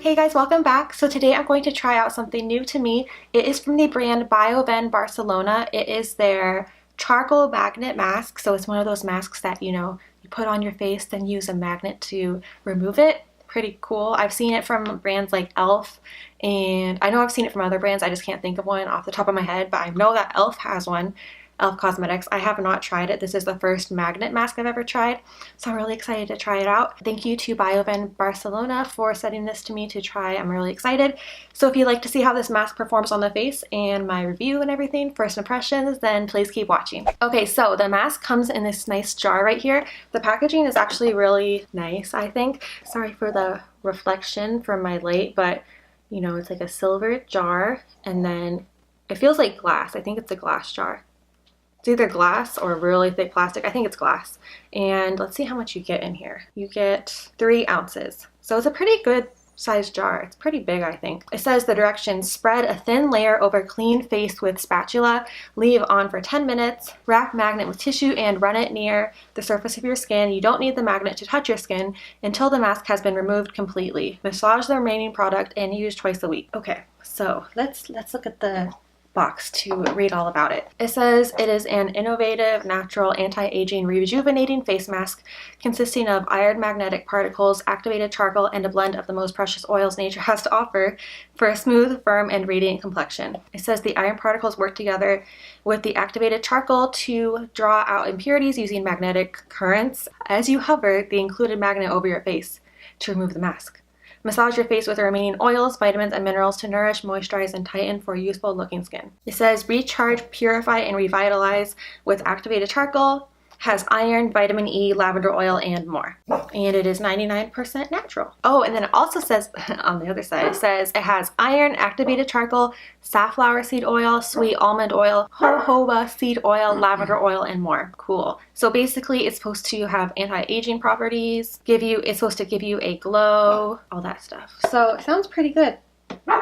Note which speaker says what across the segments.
Speaker 1: Hey guys, welcome back. So today I'm going to try out something new to me. It is from the brand Biovène Barcelona. It is their charcoal magnet mask. So it's one of those masks that, you put on your face, then use a magnet to remove it. Pretty cool. I've seen it from brands like Elf, and I know I've seen it from other brands. I just can't think of one off the top of my head, but I know that Elf has one. Elf Cosmetics. I have not tried it. This is the first magnet mask I've ever tried, so I'm really excited to try it out. Thank you to Biovène Barcelona for sending this to me to try. I'm really excited. So if you'd like to see how this mask performs on the face and my review and everything, first impressions, then please keep watching. Okay, so the mask comes in this nice jar right here. The packaging is actually really nice, I think. Sorry for the reflection from my light, but it's like a silver jar, and then it feels like glass. I think it's a glass jar. It's either glass or really thick plastic. I think it's glass. And let's see how much you get in here. You get 3 ounces. So it's a pretty good sized jar. It's pretty big, I think. It says the directions: spread a thin layer over clean face with spatula, leave on for 10 minutes, wrap magnet with tissue and run it near the surface of your skin. You don't need the magnet to touch your skin until the mask has been removed completely. Massage the remaining product and use twice a week. Okay, so let's look at the box to read all about it. It says it is an innovative, natural, anti-aging, rejuvenating face mask consisting of iron magnetic particles, activated charcoal, and a blend of the most precious oils nature has to offer for a smooth, firm, and radiant complexion. It says the iron particles work together with the activated charcoal to draw out impurities using magnetic currents as you hover the included magnet over your face to remove the mask. Massage your face with the remaining oils, vitamins, and minerals to nourish, moisturize, and tighten for youthful looking skin. It says recharge, purify, and revitalize with activated charcoal, has iron, vitamin E, lavender oil, and more. And it is 99% natural. Oh, and then it also says on the other side, it says it has iron, activated charcoal, safflower seed oil, sweet almond oil, jojoba seed oil, lavender oil, and more. Cool. So basically it's supposed to have anti-aging properties, it's supposed to give you a glow, all that stuff. So it sounds pretty good.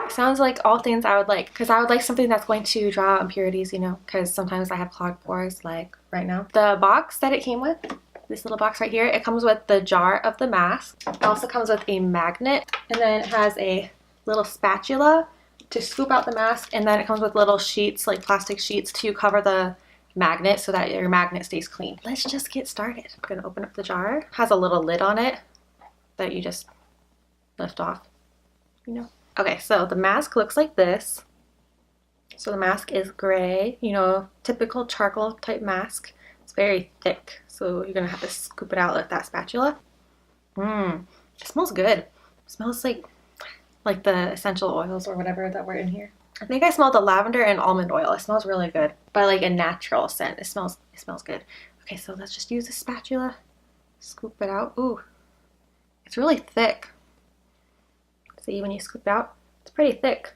Speaker 1: Sounds like all things I would like, because I would like something that's going to draw out impurities, because sometimes I have clogged pores like right now. The box that it came with, this little box right here, it comes with the jar of the mask. It also comes with a magnet, and then it has a little spatula to scoop out the mask, and then it comes with little sheets, like plastic sheets, to cover the magnet so that your magnet stays clean. Let's just get started. I'm gonna open up the jar. It has a little lid on it that you just lift off, Okay, so the mask looks like this. So the mask is gray, typical charcoal type mask. It's very thick, so you're gonna have to scoop it out with that spatula. It smells good. It smells like the essential oils or whatever that were in here. I think I smelled the lavender and almond oil. It smells really good, but like a natural scent. It smells good. Okay, so let's just use the spatula, scoop it out. Ooh, it's really thick. See, when you scoop it out, it's pretty thick.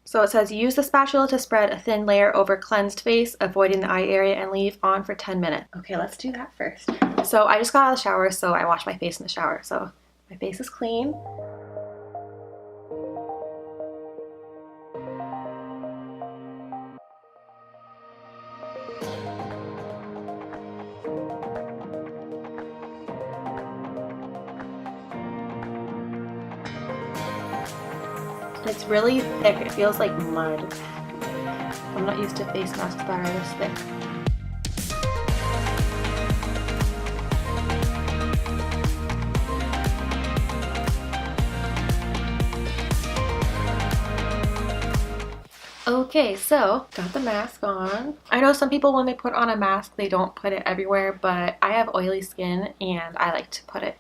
Speaker 1: So it says use the spatula to spread a thin layer over cleansed face, avoiding the eye area, and leave on for 10 minutes. Okay, let's do that first. So I just got out of the shower, so I washed my face in the shower. So my face is clean. It's really thick. It feels like mud. I'm not used to face masks that are this thick. Okay, so got the mask on. I know some people, when they put on a mask, they don't put it everywhere, but I have oily skin and I like to put it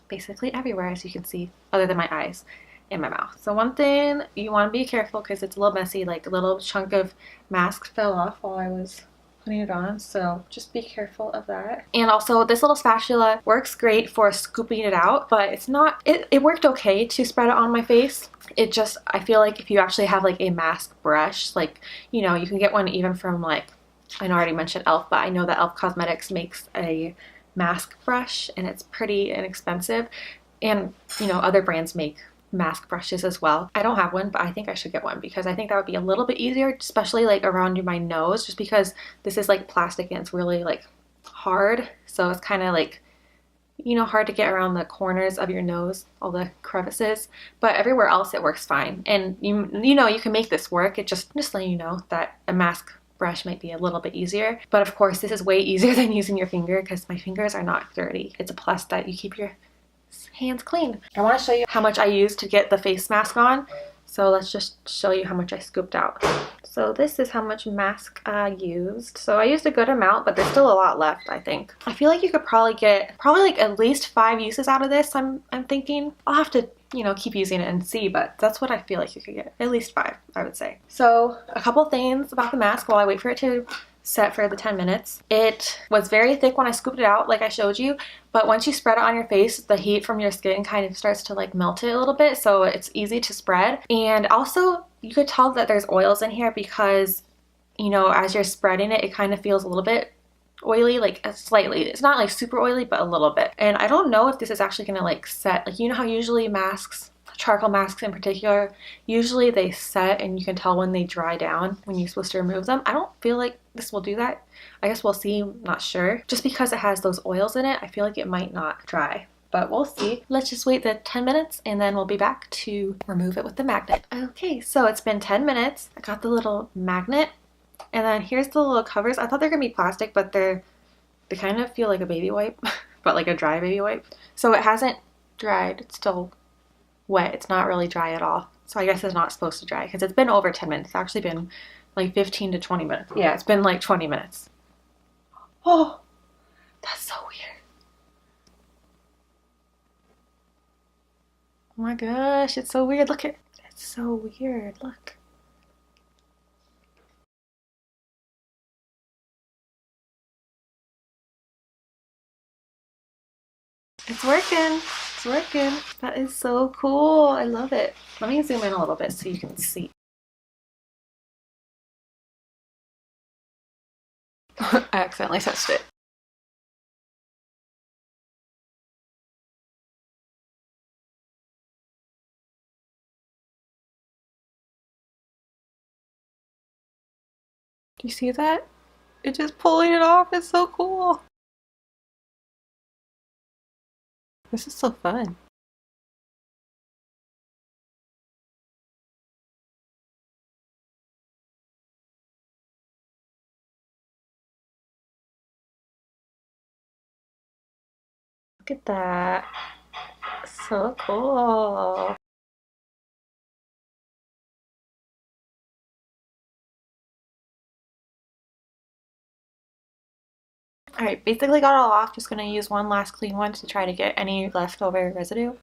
Speaker 1: basically everywhere, as you can see, other than my eyes. In my mouth. So one thing, you want to be careful because it's a little messy, like a little chunk of mask fell off while I was putting it on, so just be careful of that. And also this little spatula works great for scooping it out, but it worked okay to spread it on my face. It just, I feel like if you actually have like a mask brush, you can get one even from I know I already mentioned Elf, but I know that Elf Cosmetics makes a mask brush and it's pretty inexpensive, and other brands make mask brushes as well. I don't have one, but I think I should get one because I think that would be a little bit easier, especially around my nose, just because this is plastic and it's really hard, so it's kind of you know, hard to get around the corners of your nose, all the crevices, but everywhere else it works fine. And you know, you can make this work. It just letting you know that a mask brush might be a little bit easier. But of course, this is way easier than using your finger because my fingers are not dirty. It's a plus that you keep your hands clean. I want to show you how much I used to get the face mask on. So let's just show you how much I scooped out. So this is how much mask I used. So I used a good amount, but there's still a lot left, I think. I feel like you could probably get like at least 5 uses out of this, I'm thinking. I'll have to, you know, keep using it and see, but that's what I feel like you could get. At least 5, I would say. So a couple things about the mask while I wait for it to set for the 10 minutes. It was very thick when I scooped it out, like I showed you, but once you spread it on your face, the heat from your skin kind of starts to like melt it a little bit, so it's easy to spread. And also, you could tell that there's oils in here because, you know, as you're spreading it, it kind of feels a little bit oily, like slightly. It's not like super oily, but a little bit. And I don't know if this is actually gonna like set, like, you know how usually masks, charcoal masks in particular, usually they set and you can tell when they dry down when you're supposed to remove them. I don't feel like this will do that. I guess we'll see, not sure. Just because it has those oils in it, I feel like it might not dry, but we'll see. Let's just wait the 10 minutes and then we'll be back to remove it with the magnet. Okay, so it's been 10 minutes. I got the little magnet and then here's the little covers. I thought they're gonna be plastic, but they kind of feel like a baby wipe, but like a dry baby wipe. So it hasn't dried, it's still wet. It's not really dry at all. So I guess it's not supposed to dry because it's been over 10 minutes. It's actually been like 15 to 20 minutes. Yeah, it's been like 20 minutes. Oh, that's so weird. Oh my gosh, it's so weird. Look at it. It's so weird. Look. It's working. It's working. That is so cool. I love it. Let me zoom in a little bit so you can see. I accidentally touched it. Do you see that? It's just pulling it off. It's so cool. This is so fun. Look at that. So cool. Alright, basically got it all off. Just gonna use one last clean one to try to get any leftover residue.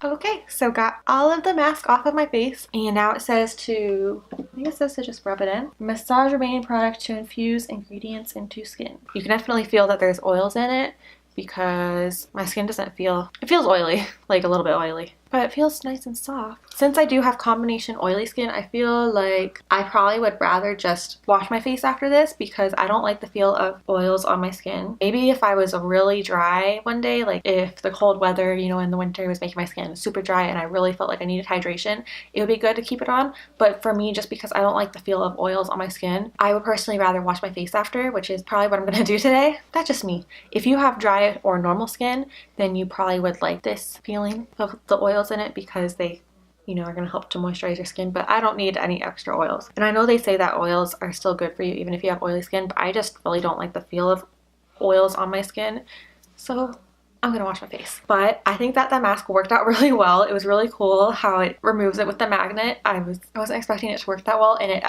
Speaker 1: Okay, so got all of the mask off of my face, and now it says to, I think it says to just rub it in. Massage remaining product to infuse ingredients into skin. You can definitely feel that there's oils in it because my skin doesn't feel, it feels oily, like a little bit oily, but it feels nice and soft. Since I do have combination oily skin, I feel like I probably would rather just wash my face after this because I don't like the feel of oils on my skin. Maybe if I was really dry one day, like if the cold weather, you know, in the winter was making my skin super dry and I really felt like I needed hydration, it would be good to keep it on. But for me, just because I don't like the feel of oils on my skin, I would personally rather wash my face after, which is probably what I'm gonna do today. That's just me. If you have dry or normal skin, then you probably would like this feeling of the oils in it because they, you know, are going to help to moisturize your skin, but I don't need any extra oils. And I know they say that oils are still good for you even if you have oily skin, but I just really don't like the feel of oils on my skin. So I'm gonna wash my face. But I think that mask worked out really well. It was really cool how it removes it with the magnet. I wasn't expecting it to work that well, and it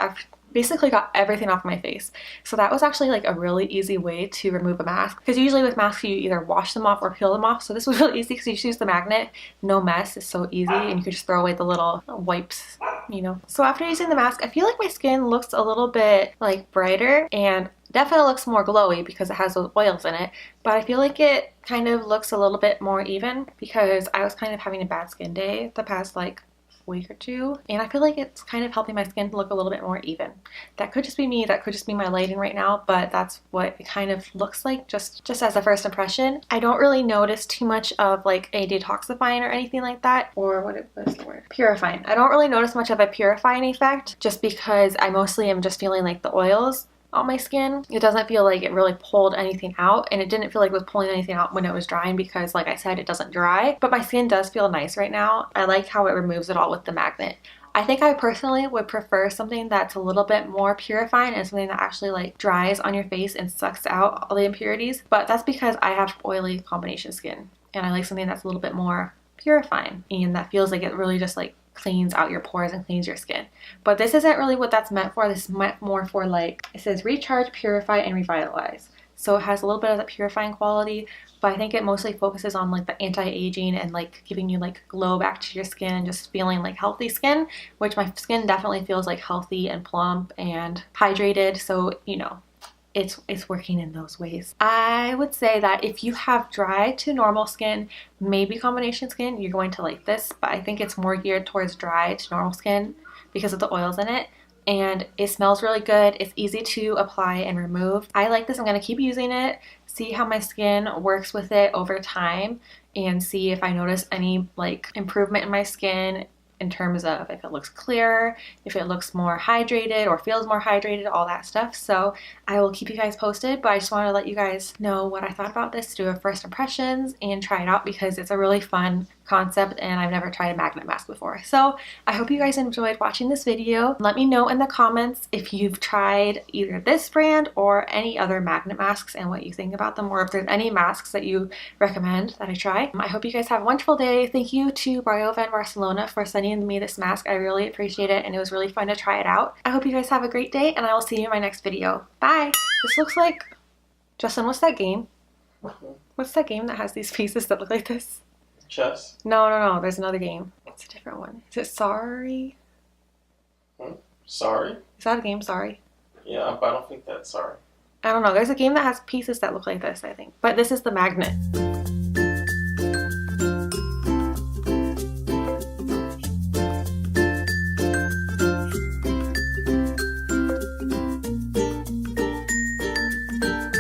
Speaker 1: basically got everything off my face. So that was actually like a really easy way to remove a mask, because usually with masks you either wash them off or peel them off. So this was really easy because you just use the magnet. No mess. It's so easy, and you could just throw away the little wipes, you know. So after using the mask, I feel like my skin looks a little bit like brighter and definitely looks more glowy because it has those oils in it, but I feel like it kind of looks a little bit more even because I was kind of having a bad skin day the past like week or two, and I feel like it's kind of helping my skin look a little bit more even. That could just be me, that could just be my lighting right now, but that's what it kind of looks like just as a first impression. I don't really notice too much of like a detoxifying or anything like that, or what is the word? Purifying. I don't really notice much of a purifying effect just because I mostly am just feeling like the oils on my skin. It doesn't feel like it really pulled anything out, and it didn't feel like it was pulling anything out when it was drying because, like I said, it doesn't dry. But my skin does feel nice right now. I like how it removes it all with the magnet. I think I personally would prefer something that's a little bit more purifying and something that actually like dries on your face and sucks out all the impurities, but that's because I have oily combination skin and I like something that's a little bit more purifying and that feels like it really just like cleans out your pores and cleans your skin. But this isn't really what that's meant for. This is meant more for, like, it says recharge, purify, and revitalize. So it has a little bit of that purifying quality, but I think it mostly focuses on like the anti-aging and like giving you like glow back to your skin and just feeling like healthy skin, which my skin definitely feels like healthy and plump and hydrated. So, you know, it's working in those ways. I would say that if you have dry to normal skin, maybe combination skin, you're going to like this, but I think it's more geared towards dry to normal skin because of the oils in it. And it smells really good. It's easy to apply and remove. I like this. I'm going to keep using it, see how my skin works with it over time, and see if I notice any like improvement in my skin in terms of if it looks clearer, if it looks more hydrated or feels more hydrated, all that stuff. So I will keep you guys posted, but I just wanted to let you guys know what I thought about this, do a first impressions and try it out because it's a really fun concept and I've never tried a magnet mask before. So I hope you guys enjoyed watching this video. Let me know in the comments if you've tried either this brand or any other magnet masks and what you think about them, or if there's any masks that you recommend that I try. I hope you guys have a wonderful day. Thank you to Biovène Barcelona for sending me this mask. I really appreciate it and it was really fun to try it out. I hope you guys have a great day and I will see you in my next video. Bye! This looks like... Justin, what's that game? What's that game that has these pieces that look like this?
Speaker 2: Chess?
Speaker 1: No. There's another game. It's a different one. Is it Sorry?
Speaker 2: Sorry?
Speaker 1: Is that a game, Sorry?
Speaker 2: Yeah, but I don't think that's Sorry.
Speaker 1: I don't know. There's a game that has pieces that look like this, I think. But this is the magnet.